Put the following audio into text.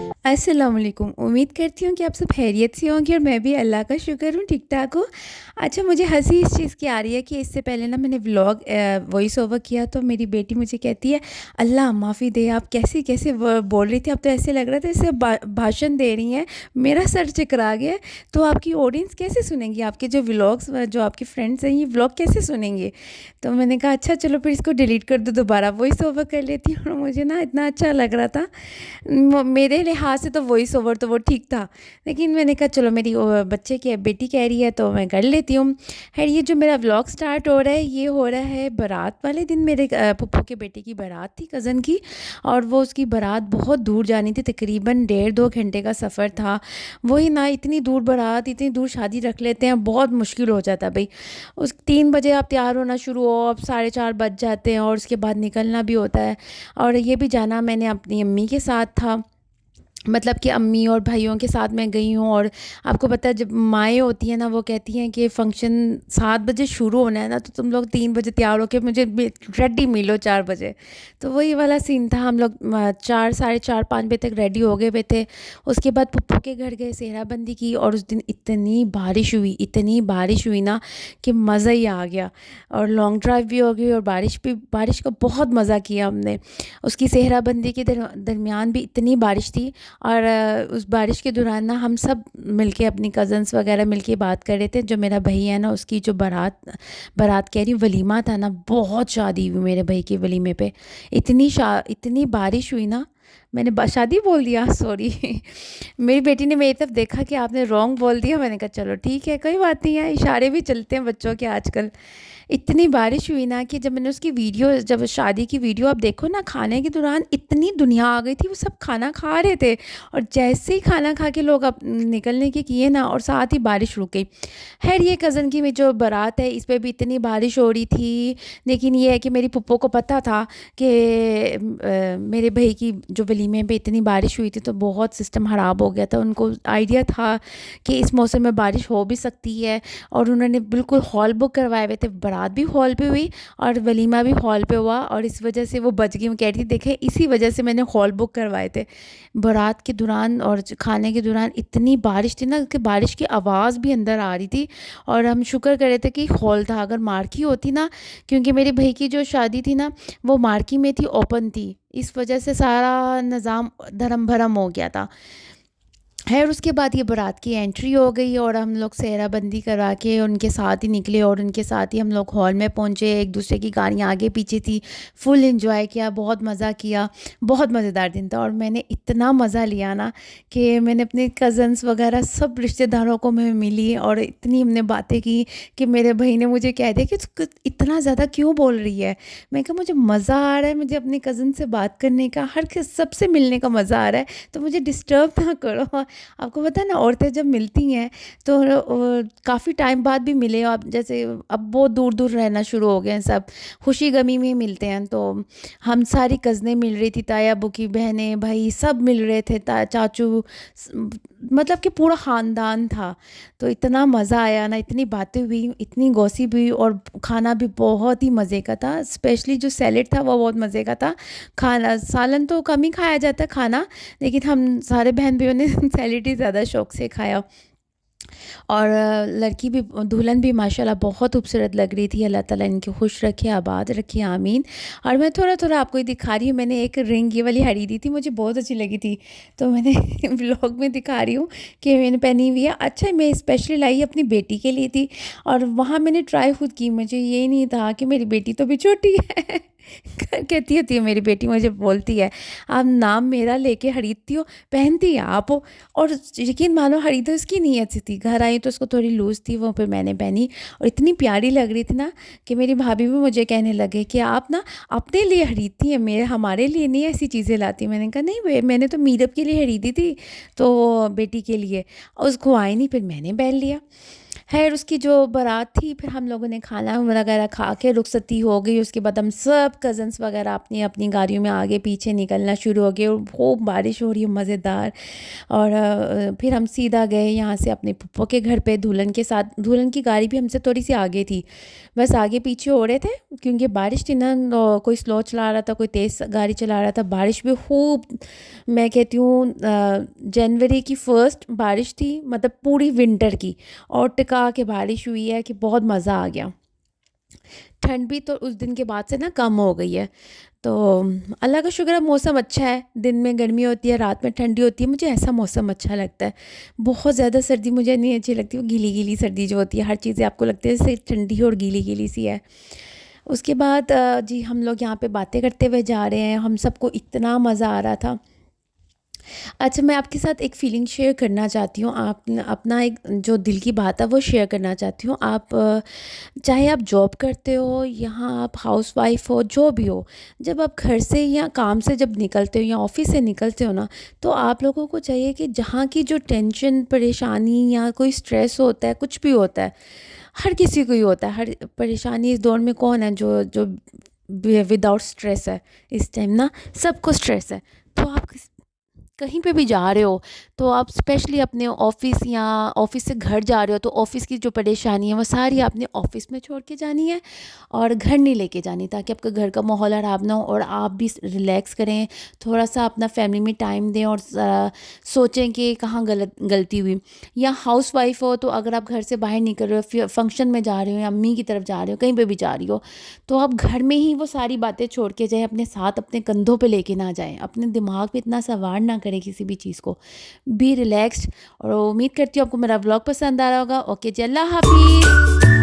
अस्सलाम वालेकुम। उम्मीद करती हूँ कि आप सब खैरियत से होंगे और मैं भी अल्लाह का शुक्र हूँ ठीक-ठाक हूँ। अच्छा, मुझे हँसी इस चीज़ की आ रही है कि इससे पहले ना मैंने व्लॉग वॉइस ओवर किया तो मेरी बेटी मुझे कहती है, अल्लाह माफ़ी दे, आप कैसे-कैसे व बोल रही थी, अब तो ऐसे लग रहा था जैसे भाषण दे रही हैं। मेरा सर चकरा गया है। तो आपकी ऑडियंस कैसे सुनेंगी? आपके जो व्लॉग्स जो आपके फ्रेंड्स हैं, ये व्लॉग कैसे सुनेंगे? तो मैंने कहा अच्छा चलो फिर इसको डिलीट कर दो, दोबारा वॉइस ओवर कर लेती हूँ। और मुझे ना इतना अच्छा लग रहा था। मेरे लिहाज से तो वॉइस ओवर तो वो ठीक था, लेकिन मैंने कहा चलो मेरी बच्चे की बेटी कह रही है तो मैं कर लेती हूँ। खैर, ये जो मेरा व्लॉग स्टार्ट हो रहा है, ये हो रहा है बारात वाले दिन। मेरे फूफो के बेटे की बारात थी, कज़न की, और वो उसकी बारात बहुत दूर जानी थी, तकरीबन 1.5-2 घंटे का सफ़र था। वही ना, इतनी दूर बारात, इतनी दूर शादी रख लेते हैं, बहुत मुश्किल हो जाता है भाई। उस 3 बजे आप तैयार होना शुरू हो, अब 4:30 बज जाते हैं और उसके बाद निकलना भी होता है। और ये भी जाना मैंने अपनी अम्मी के साथ था, मतलब कि अम्मी और भाइयों के साथ मैं गई हूँ। और आपको पता है, जब माएँ होती हैं ना, वो कहती हैं कि फ़ंक्शन 7 बजे शुरू होना है ना, तो तुम लोग 3 बजे तैयार होके मुझे रेडी मिलो 4 बजे। तो वही वाला सीन था। हम लोग 4, साढ़े 4, 5 बजे तक रेडी हो गए हुए थे। उसके बाद पप्पू के घर गए, सेहराबंदी की, और उस दिन इतनी बारिश हुई ना कि मज़ा ही आ गया। और लॉन्ग ड्राइव भी हो गई और बारिश का बहुत मज़ा किया हमने। उसकी सेहराबंदी के दरमियान भी इतनी बारिश थी। और उस बारिश के दौरान ना हम सब मिलके, अपनी कज़न्स वगैरह मिलके बात कर रहे थे। जो मेरा भैया है ना, उसकी जो बारात बारात कह रही हूँ, वलीमा था ना, बहुत शादी हुई मेरे भाई के वलीमे पे। इतनी बारिश हुई ना, मैंने शादी बोल दिया, सॉरी। मेरी बेटी ने मेरी तरफ देखा कि आपने रॉन्ग बोल दिया। मैंने कहा चलो ठीक है, कोई बात नहीं है, इशारे भी चलते हैं बच्चों के आजकल। इतनी बारिश हुई ना कि जब मैंने उसकी वीडियो, जब शादी की वीडियो आप देखो ना, खाने के दौरान इतनी दुनिया आ गई थी, वो सब खाना खा रहे थे। और जैसे ही खाना खा के लोग अब निकलने के किए ना, और साथ ही बारिश रुक गई। खैर, ये कज़न की जो बारात है, इस पे भी इतनी बारिश हो रही थी। लेकिन ये है कि मेरी फूफो को पता था कि मेरे भाई की जो वलीमे पे इतनी बारिश हुई थी, तो बहुत सिस्टम ख़राब हो गया था। उनको आइडिया था कि इस मौसम में बारिश हो भी सकती है, और उन्होंने बिल्कुल हॉल बुक करवाए हुए थे। बारात भी हॉल पे हुई और वलीमा भी हॉल पे हुआ, और इस वजह से वो बच गई। वो कह रही थी देखे, इसी वजह से मैंने हॉल बुक करवाए थे। बारात के दौरान और खाने के दौरान इतनी बारिश थी ना कि बारिश की आवाज़ भी अंदर आ रही थी। और हम शुक्र कर रहे थे कि हॉल था, अगर मार्की होती ना, क्योंकि मेरे भाई की जो शादी थी ना, वो मार्की में थी, ओपन थी, इस वजह से सारा निज़ाम धर्म भरम हो गया था। खैर, उसके बाद ये बारात की एंट्री हो गई और हम लोग सेहराबंदी करा के उनके साथ ही निकले, और उनके साथ ही हम लोग हॉल में पहुँचे। एक दूसरे की गाड़ियाँ आगे पीछे थी। फुल एंजॉय किया, बहुत मज़ा किया। बहुत मज़ेदार दिन था, और मैंने इतना मज़ा लिया ना कि मैंने अपने कज़न्स वगैरह सब रिश्तेदारों को मैं मिली, और इतनी हमने बातें की कि मेरे भाई ने मुझे कह दिया कि तू इतना ज़्यादा क्यों बोल रही है। मैं कहा मुझे मज़ा आ रहा है, मुझे अपने कज़न से बात करने का, सबसे मिलने का मज़ा आ रहा है, तो मुझे डिस्टर्ब ना करो। आपको पता है ना, औरतें जब मिलती हैं तो काफ़ी टाइम बाद भी मिले, अब जैसे अब बहुत दूर दूर रहना शुरू हो गए हैं सब, खुशी गमी में मिलते हैं। तो हम सारी कज़नें मिल रही थी, ताया अबू की बहनें भाई सब मिल रहे थे, चाचू, मतलब कि पूरा ख़ानदान था। तो इतना मज़ा आया ना, इतनी बातें हुई, इतनी गॉसिप हुई, और खाना भी बहुत ही मज़े का था। स्पेशली जो सैलेड था वो बहुत मज़े का था। खाना, सालन तो कम ही खाया जाता है खाना, लेकिन हम सारे बहन भाइयों ने सैलेड ही ज़्यादा शौक से खाया। और लड़की भी, दुल्हन भी माशाल्लाह बहुत खूबसूरत लग रही थी। अल्लाह ताला इनको खुश रखे, आबाद रखे, आमीन। और मैं थोड़ा-थोड़ा आपको ये दिखा रही हूँ, मैंने एक रिंग ये वाली खरीदी थी, मुझे बहुत अच्छी लगी थी, तो मैंने व्लॉग में दिखा रही हूँ कि मैंने पहनी हुई है। अच्छा, मैं स्पेशली लाई अपनी बेटी के लिए थी, और वहाँ मैंने ट्राई खुद की। मुझे ये नहीं था कि मेरी बेटी तो भी छोटी है। कहती होती है मेरी बेटी, मुझे बोलती है, आप नाम मेरा लेके खरीदती हो, पहनती आप हो। और यकीन मानो, खरीदी तो इसकी नीयत से थी, घर आई तो उसको थोड़ी लूज़ थी, वो फिर मैंने पहनी, और इतनी प्यारी लग रही थी ना कि मेरी भाभी भी मुझे कहने लगे कि आप ना अपने लिए खरीदती हैं, मेरे हमारे लिए नहीं ऐसी चीज़ें लाती। मैंने कहा नहीं, मैंने तो मीरब के लिए खरीदी थी, तो बेटी के लिए, और उसको आई नहीं, फिर मैंने पहन लिया। खैर उसकी जो बारात थी, फिर हम लोगों ने खाना वगैरह खा के रुखसती हो गई। उसके बाद हम सब कज़न्स वगैरह अपनी अपनी गाड़ियों में आगे पीछे निकलना शुरू हो गए और खूब बारिश हो रही है मज़ेदार। और फिर हम सीधा गए यहाँ से अपने फूफो के घर पे दुल्हन के साथ। दुल्हन की गाड़ी भी हमसे थोड़ी सी आगे थी, बस आगे पीछे हो रहे थे क्योंकि बारिश थी ना। कोई स्लो चला रहा था, कोई तेज़ गाड़ी चला रहा था। बारिश भी खूब, मैं कहती हूँ जनवरी की फर्स्ट बारिश थी, मतलब पूरी विंटर की, और टिका के बारिश हुई है कि बहुत मज़ा आ गया। ठंड भी तो उस दिन के बाद से ना कम हो गई है। तो अल्लाह का शुक्र है, मौसम अच्छा है। दिन में गर्मी होती है, रात में ठंडी होती है। मुझे ऐसा मौसम अच्छा लगता है। बहुत ज़्यादा सर्दी मुझे नहीं अच्छी लगती। वो गीली गीली सर्दी जो होती है, हर चीज़ें आपको लगती है जैसे ठंडी और गीली गीली सी है। उसके बाद जी हम लोग यहाँ पे बातें करते हुए जा रहे हैं। हम सबको इतना मज़ा आ रहा था। अच्छा, मैं आपके साथ एक फ़ीलिंग शेयर करना चाहती हूँ। आप अपना एक जो दिल की बात है वो शेयर करना चाहती हूँ। आप चाहे आप जॉब करते हो, यहाँ आप हाउसवाइफ़ हो, जो भी हो, जब आप घर से या काम से जब निकलते हो या ऑफ़िस से निकलते हो ना, तो आप लोगों को चाहिए कि जहाँ की जो टेंशन, परेशानी या कोई स्ट्रेस होता है, कुछ भी होता है, हर किसी को ही होता है। हर परेशानी इस दौर में कौन है जो जो विदाउट स्ट्रेस है? इस टाइम ना सबको स्ट्रेस है। तो आप कहीं पे भी जा रहे हो, तो आप स्पेशली अपने ऑफ़िस या ऑफ़िस से घर जा रहे हो, तो ऑफ़िस की जो परेशानी है वो सारी आपने ऑफ़िस में छोड़ के जानी है और घर नहीं लेके जानी, ताकि आपका घर का माहौल ख़राब ना हो और आप भी रिलैक्स करें। थोड़ा सा अपना फैमिली में टाइम दें और सोचें कि कहाँ गलती हुई। या हाउसवाइफ हो, तो अगर आप घर से बाहर निकल रहे हो, फंक्शन में जा रहे हो या अम्मी की तरफ जा रहे हो, कहीं पे भी जा रही हो, तो आप घर में ही वो सारी बातें छोड़ के जाएँ, अपने साथ अपने कंधों पे लेके ना जाएँ। अपने दिमाग पे इतना सवार ना करें किसी भी चीज़ को। B relaxed. और उम्मीद करती हूँ आपको मेरा व्लॉग पसंद आ रहा होगा। ओके जी, अल्लाह हाफ़िज़।